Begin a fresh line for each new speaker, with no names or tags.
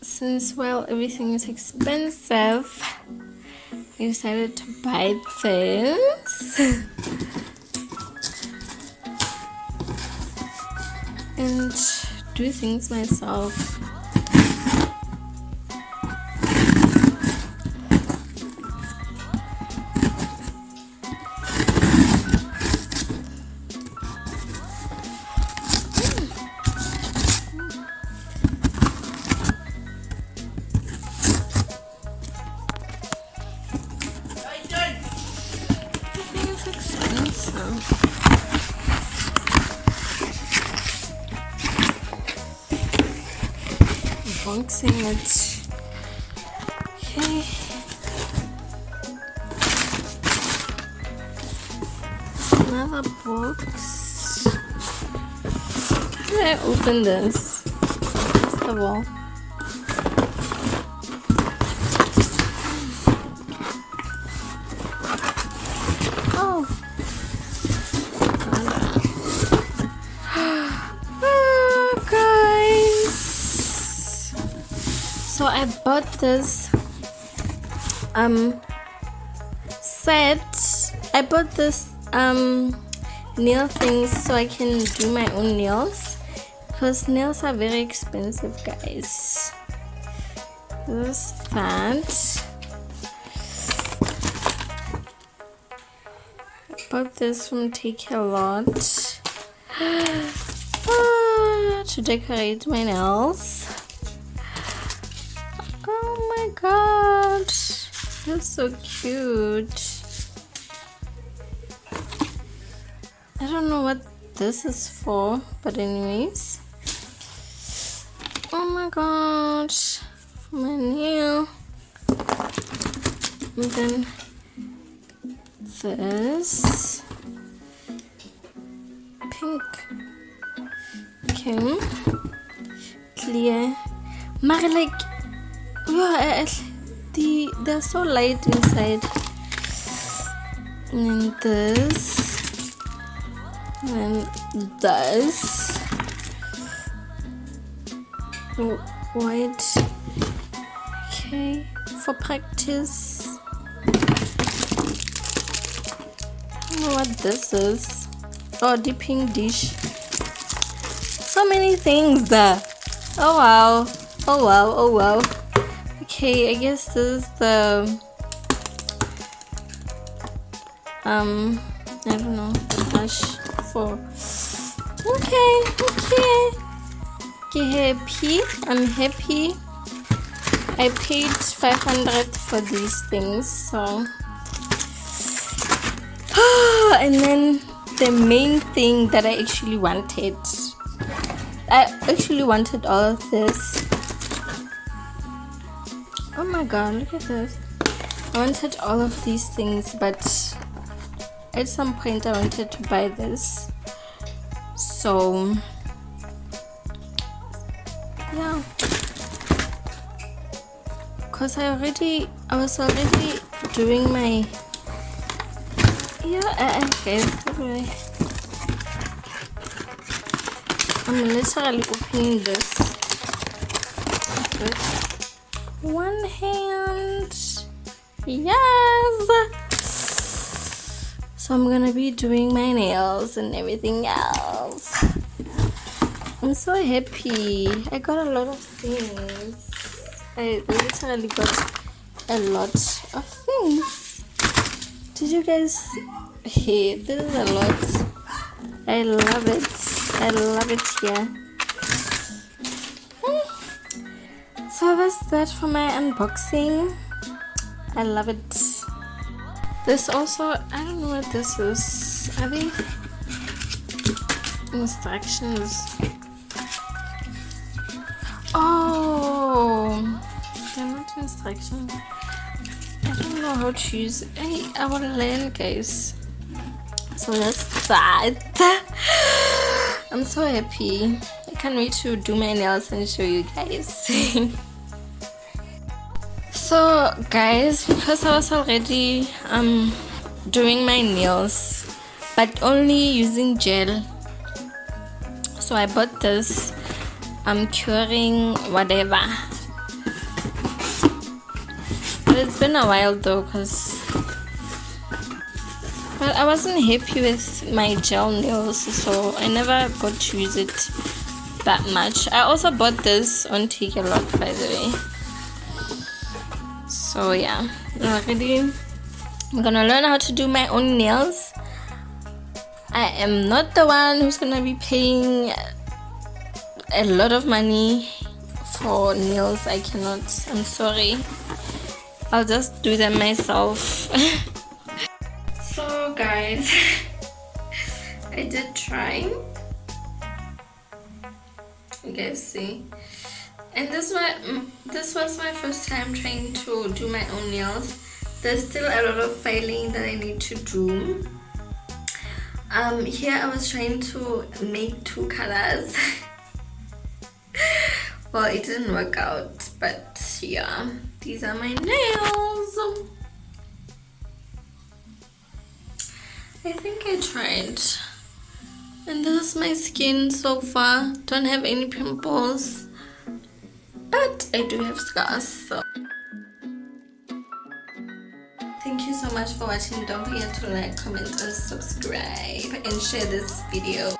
Since everything is expensive, I decided to buy this and do things myself. Unboxing it. Okay. Another box. How do I open this? First of all. Oh. Guys. So I bought this set. I bought this nail things so I can do my own nails, because nails are very expensive, guys. This, that. I bought this from Take A Lot to decorate my nails. Oh my god, that's so cute. I don't know what this is for, but anyways. Oh my god, for my nail. And then this pink, okay, clear. But like, they're so light inside. And then this. And then this. White. Okay, for practice. I don't know what this is. Oh, dipping dish. So many things. Oh wow. Oh wow. Oh wow. Okay, I guess this is the I don't know, brush for. Okay. Happy. I'm happy. I paid 500 for these things, so. And then the main thing that I actually wanted. I actually wanted all of this. Oh my god, look at this. I wanted all of these things, but at some point I wanted to buy this. So yeah, because I was already doing my guys, I'm literally opening this with one hand. Yes, so I'm gonna be doing my nails and everything else. I'm so happy. I got a lot of things. I literally got a lot of things. Did you guys hear? This is a lot. I love it. I love it here. So that's that for my unboxing. I love it. This also, I don't know what this is. Are they instructions? Oh, they're not instructions. I don't know how to use it. I will learn, guys. So that's that. I'm so happy. I can't wait to do my nails and show you guys. So guys, because I was already doing my nails but only using gel, so I bought this curing whatever. But it's been a while though, but I wasn't happy with my gel nails, so I never got to use it that much. I also bought this on Takealot, by the way. So yeah, I'm gonna learn how to do my own nails. I am not the one who's gonna be paying a lot of money for nails. I cannot. I'm sorry. I'll just do them myself. So guys, I did try. You guys see, and this was my first time trying to do my own nails. There's still a lot of filing that I need to do. Here I was trying to make 2 colors. Well, it didn't work out, but yeah, these are my nails. I think I tried, and this is my skin so far. Don't have any pimples, but I do have scars. So thank you so much for watching. Don't forget to like, comment, and subscribe, and share this video.